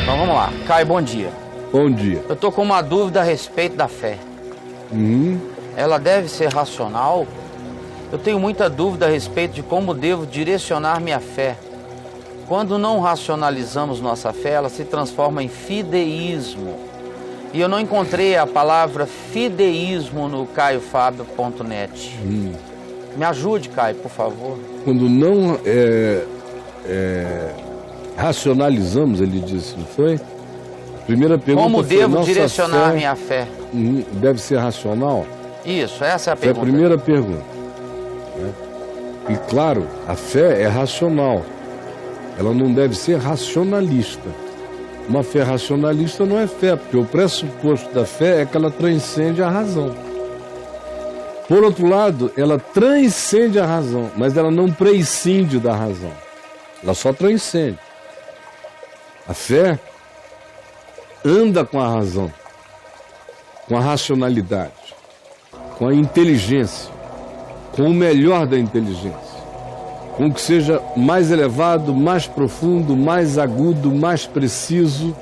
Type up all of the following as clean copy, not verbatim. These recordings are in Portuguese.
Então vamos lá. Caio, bom dia. Bom dia. Eu tô com uma dúvida a respeito da fé. Ela deve ser racional? Eu tenho muita dúvida a respeito de como devo direcionar minha fé. Quando não racionalizamos nossa fé, ela se transforma em fideísmo. E eu não encontrei a palavra fideísmo no caiofabio.net. Me ajude, Caio, por favor. Quando não racionalizamos, ele disse, não foi? Primeira pergunta Como foi, devo nossa direcionar fé minha fé? Deve ser racional? Isso, essa é a Foi a pergunta. primeira pergunta. Né? E claro, a fé é racional. Ela não deve ser racionalista. Uma fé racionalista não é fé, porque o pressuposto da fé é que ela transcende a razão. Por outro lado, ela transcende a razão, mas ela não prescinde da razão. Ela só transcende. A fé anda com a razão, com a racionalidade, com a inteligência, com o melhor da inteligência, com o que seja mais elevado, mais profundo, mais agudo, mais preciso,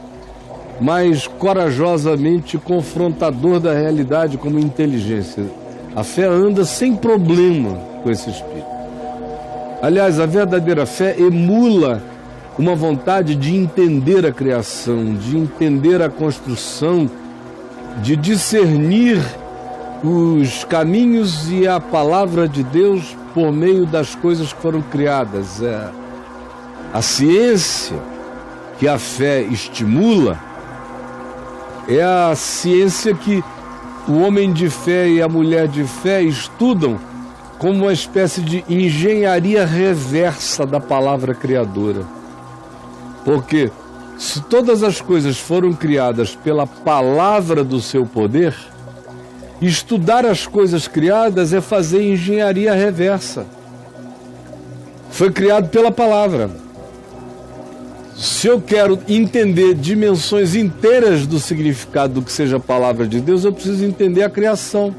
mais corajosamente confrontador da realidade como inteligência. A fé anda sem problema com esse espírito. Aliás, a verdadeira fé emula uma vontade de entender a criação, de entender a construção, de discernir os caminhos e a palavra de Deus por meio das coisas que foram criadas. A ciência que a fé estimula é a ciência que o homem de fé e a mulher de fé estudam como uma espécie de engenharia reversa da palavra criadora. Porque se todas as coisas foram criadas pela palavra do seu poder, estudar as coisas criadas é fazer engenharia reversa. Foi criado pela palavra. Se eu quero entender dimensões inteiras do significado do que seja a palavra de Deus, eu preciso entender a criação.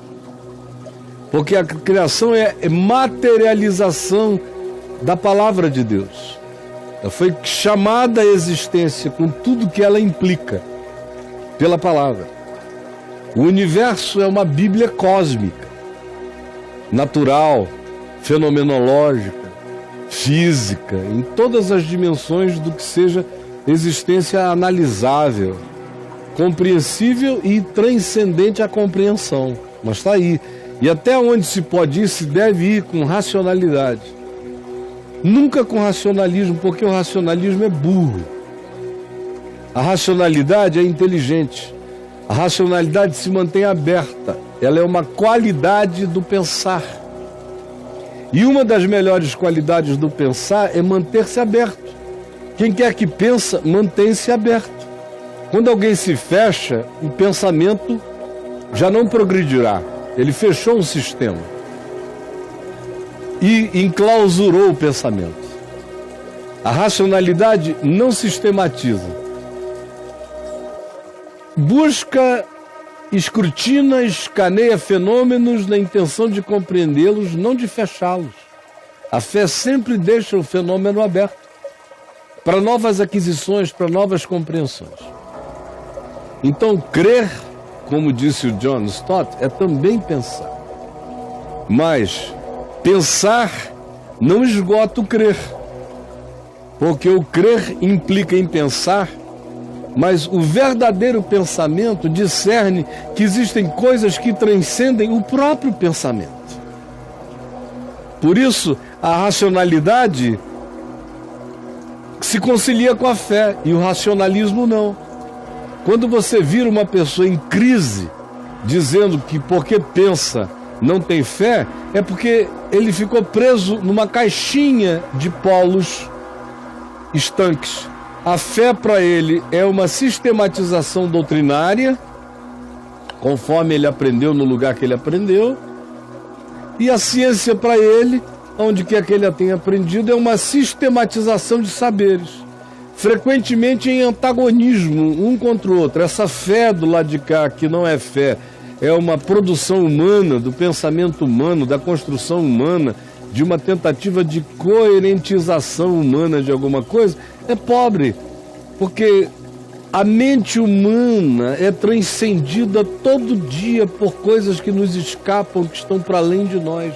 Porque a criação é materialização da palavra de Deus. Ela foi chamada à existência com tudo que ela implica pela palavra. O universo é uma Bíblia cósmica, natural, fenomenológica, física, em todas as dimensões do que seja existência analisável, compreensível e transcendente à compreensão. Mas está aí. E até onde se pode ir, se deve ir com racionalidade. Nunca com racionalismo, porque o racionalismo é burro. A racionalidade é inteligente. A racionalidade se mantém aberta. Ela é uma qualidade do pensar. E uma das melhores qualidades do pensar é manter-se aberto. Quem quer que pensa, mantém-se aberto. Quando alguém se fecha, o pensamento já não progredirá. Ele fechou um sistema e enclausurou o pensamento. A racionalidade não sistematiza. Busca, escrutina, escaneia fenômenos na intenção de compreendê-los, não de fechá-los. A fé sempre deixa o fenômeno aberto para novas aquisições, para novas compreensões. Então, crer, como disse o John Stott, é também pensar. Mas pensar não esgota o crer, porque o crer implica em pensar, mas o verdadeiro pensamento discerne que existem coisas que transcendem o próprio pensamento. Por isso, a racionalidade se concilia com a fé e o racionalismo não. Quando você vira uma pessoa em crise, dizendo que porque pensa não tem fé, é porque ele ficou preso numa caixinha de polos estanques. A fé para ele é uma sistematização doutrinária, conforme ele aprendeu no lugar que ele aprendeu, e a ciência para ele, onde quer que ele a tenha aprendido, é uma sistematização de saberes, frequentemente em antagonismo um contra o outro. Essa fé do lado de cá, que não é fé, é uma produção humana, do pensamento humano, da construção humana, de uma tentativa de coerentização humana de alguma coisa, é pobre, porque A mente humana é transcendida todo dia por coisas que nos escapam, que estão para além de nós.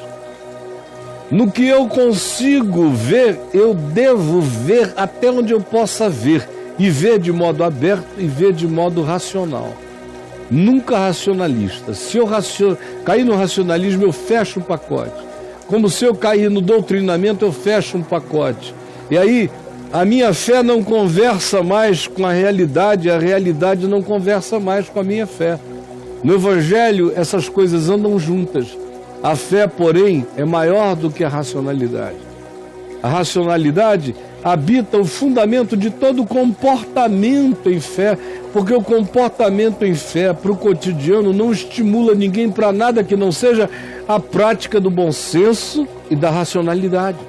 No que eu consigo ver, eu devo ver até onde eu possa ver, e ver de modo aberto e ver de modo racional. Nunca racionalista. Se eu cair no racionalismo, eu fecho um pacote. Como se eu cair no doutrinamento, eu fecho um pacote. E aí, a minha fé não conversa mais com a realidade não conversa mais com a minha fé. No Evangelho, essas coisas andam juntas. A fé, porém, é maior do que a racionalidade. A racionalidade habita o fundamento de todo comportamento em fé, porque o comportamento em fé para o cotidiano não estimula ninguém para nada que não seja a prática do bom senso e da racionalidade.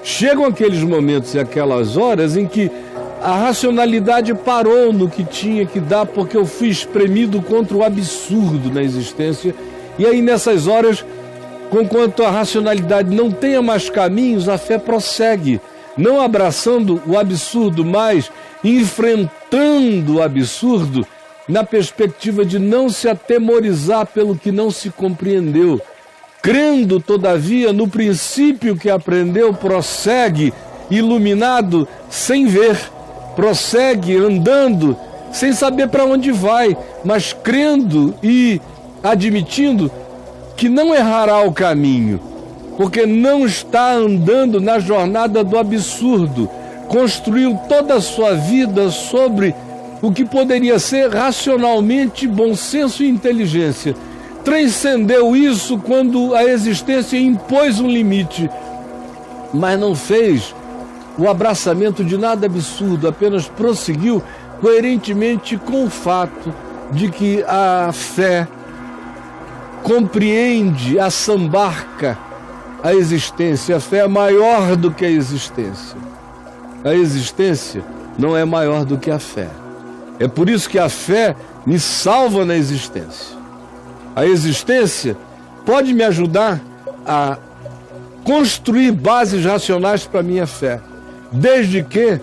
Chegam aqueles momentos e aquelas horas em que a racionalidade parou no que tinha que dar, porque eu fui espremido contra o absurdo na existência. E aí nessas horas, conquanto a racionalidade não tenha mais caminhos, a fé prossegue, não abraçando o absurdo, mas enfrentando o absurdo na perspectiva de não se atemorizar pelo que não se compreendeu. Crendo, todavia, no princípio que aprendeu, prossegue iluminado sem ver, prossegue andando sem saber para onde vai, mas crendo e admitindo que não errará o caminho, porque não está andando na jornada do absurdo. Construiu toda a sua vida sobre o que poderia ser racionalmente bom senso e inteligência. Transcendeu isso quando a existência impôs um limite, mas não fez o abraçamento de nada absurdo, apenas prosseguiu coerentemente com o fato de que a fé compreende, assambarca a existência. A fé é maior do que a existência. A existência não é maior do que a fé. É por isso que a fé me salva na existência. A existência pode me ajudar a construir bases racionais para a minha fé, desde que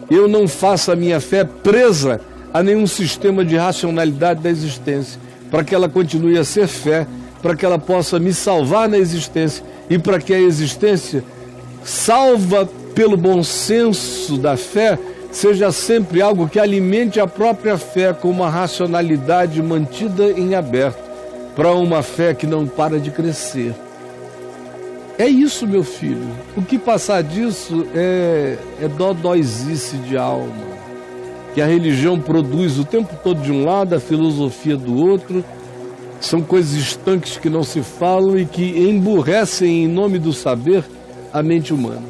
eu não faça a minha fé presa a nenhum sistema de racionalidade da existência, para que ela continue a ser fé, para que ela possa me salvar na existência e para que a existência, salva pelo bom senso da fé, seja sempre algo que alimente a própria fé com uma racionalidade mantida em aberto, para uma fé que não para de crescer. É isso, meu filho. O que passar disso é dodóizice de alma, que a religião produz o tempo todo de um lado, a filosofia do outro. São coisas estanques que não se falam e que emburrecem em nome do saber a mente humana.